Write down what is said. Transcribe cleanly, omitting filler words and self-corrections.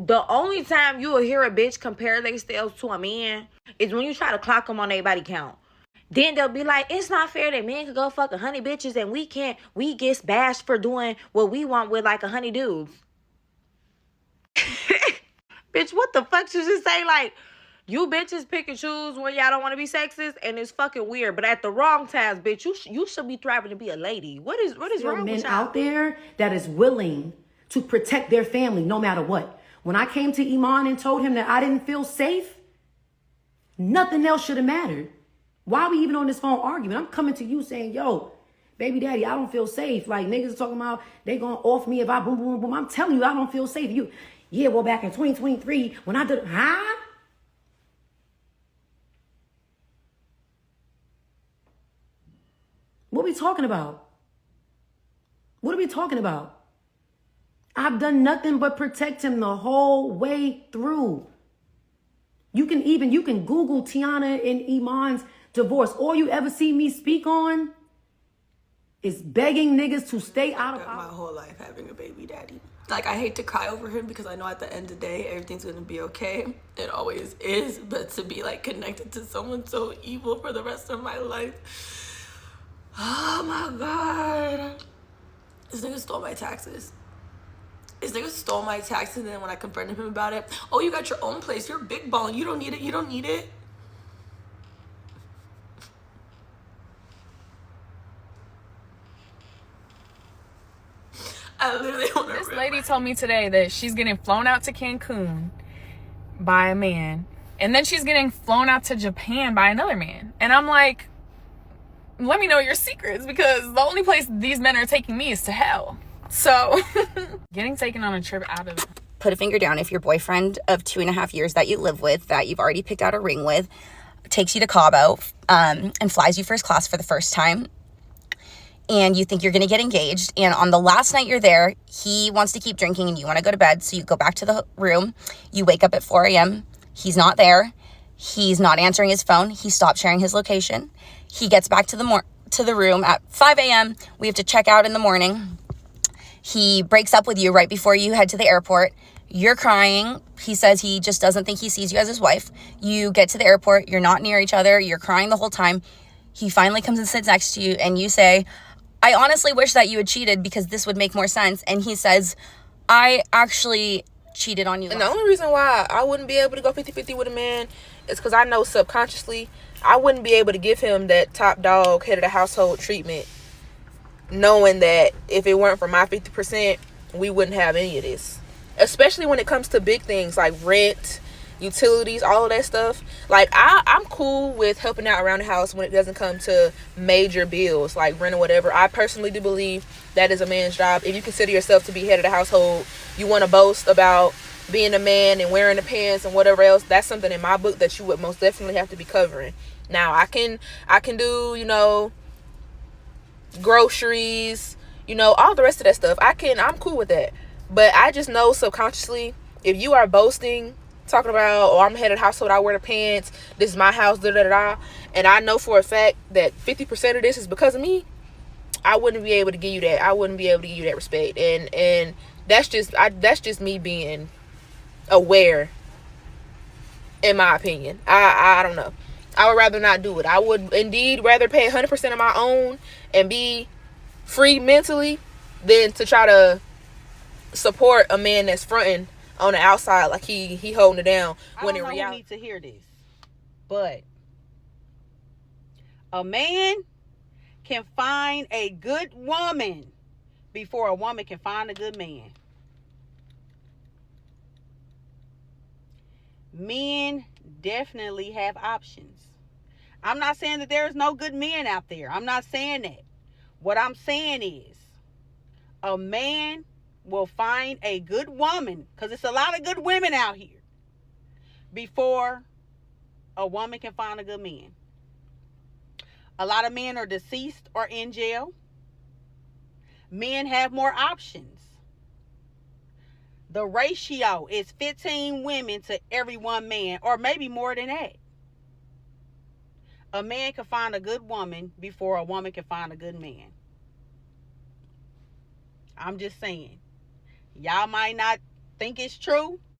The only time you will hear a bitch compare themselves to a man is when you try to clock them on their body count. Then they'll be like, it's not fair that men can go fuck 100 bitches and we can't. We get bashed for doing what we want with like 100 dudes. Bitch, what the fuck should you say? Like, you bitches pick and choose when y'all don't want to be sexist, and it's fucking weird. But at the wrong times, bitch, you should be thriving to be a lady. What is wrong men with y'all? out there that is willing to protect their family no matter what. When I came to Iman and told him that I didn't feel safe, nothing else should have mattered. Why are we even on this phone arguing? I'm coming to you saying, yo, baby daddy, I don't feel safe. Like, niggas are talking about they gonna off me if I boom, boom, boom. I'm telling you, I don't feel safe. Yeah, well, back in 2023, when I did, What are we talking about? What are we talking about? I've done nothing but protect him the whole way through. You can Google Tiana and Iman's divorce. All you ever see me speak on is begging niggas to stay out of my whole life having a baby daddy. Like, I hate to cry over him because I know at the end of the day, everything's gonna be okay. It always is. But to be like connected to someone so evil for the rest of my life. Oh my God. This nigga stole my taxes. And then when I confronted him about it, oh, you got your own place. You're big balling. You don't need it. I literally want to. This lady told me today that she's getting flown out to Cancun by a man. And then she's getting flown out to Japan by another man. And I'm like, let me know your secrets, because the only place these men are taking me is to hell. So, getting taken on a trip out of... Put a finger down if your boyfriend of 2.5 years that you live with, that you've already picked out a ring with, takes you to Cabo and flies you first class for the first time, and you think you're going to get engaged, and on the last night you're there, he wants to keep drinking and you want to go to bed, so you go back to the room, you wake up at 4 a.m., he's not there, he's not answering his phone, he stopped sharing his location, he gets back to the room at 5 a.m., we have to check out in the morning, he breaks up with you right before you head to the airport, you're crying, he says he just doesn't think he sees you as his wife, you get to the airport, you're not near each other, you're crying the whole time, he finally comes and sits next to you, and you say, I honestly wish that you had cheated because this would make more sense. And he says, I actually cheated on you. And the only reason why I wouldn't be able to go 50-50 with a man is because I know subconsciously I wouldn't be able to give him that top dog, head of the household treatment, knowing that if it weren't for my 50%, we wouldn't have any of this. Especially when it comes to big things like rent, utilities, all of that stuff. Like, I'm cool with helping out around the house when it doesn't come to major bills like rent or whatever. I personally do believe that is a man's job. If you consider yourself to be head of the household, you want to boast about being a man and wearing the pants and whatever else, that's something in my book that you would most definitely have to be covering. Now, I can do, groceries, all the rest of that stuff. I'm cool with that. But I just know subconsciously, if you are boasting, talking about, oh, I'm head of the household, I wear the pants, this is my house, and I know for a fact that 50% of this is because of me, I wouldn't be able to give you that. I wouldn't be able to give you that respect. And that's just me being aware, in my opinion. I don't know. I would rather not do it. I would indeed rather pay 100% of my own and be free mentally than to try to support a man that's fronting on the outside like he holding it down when in reality. I don't need to hear this, but a man can find a good woman before a woman can find a good man. Men definitely have options. I'm not saying that there's no good men out there. I'm not saying that. What I'm saying is a man will find a good woman, because it's a lot of good women out here, before a woman can find a good man. A lot of men are deceased or in jail. Men have more options. The ratio is 15 women to every one man, or maybe more than that. A man can find a good woman before a woman can find a good man. I'm just saying. Y'all might not think it's true,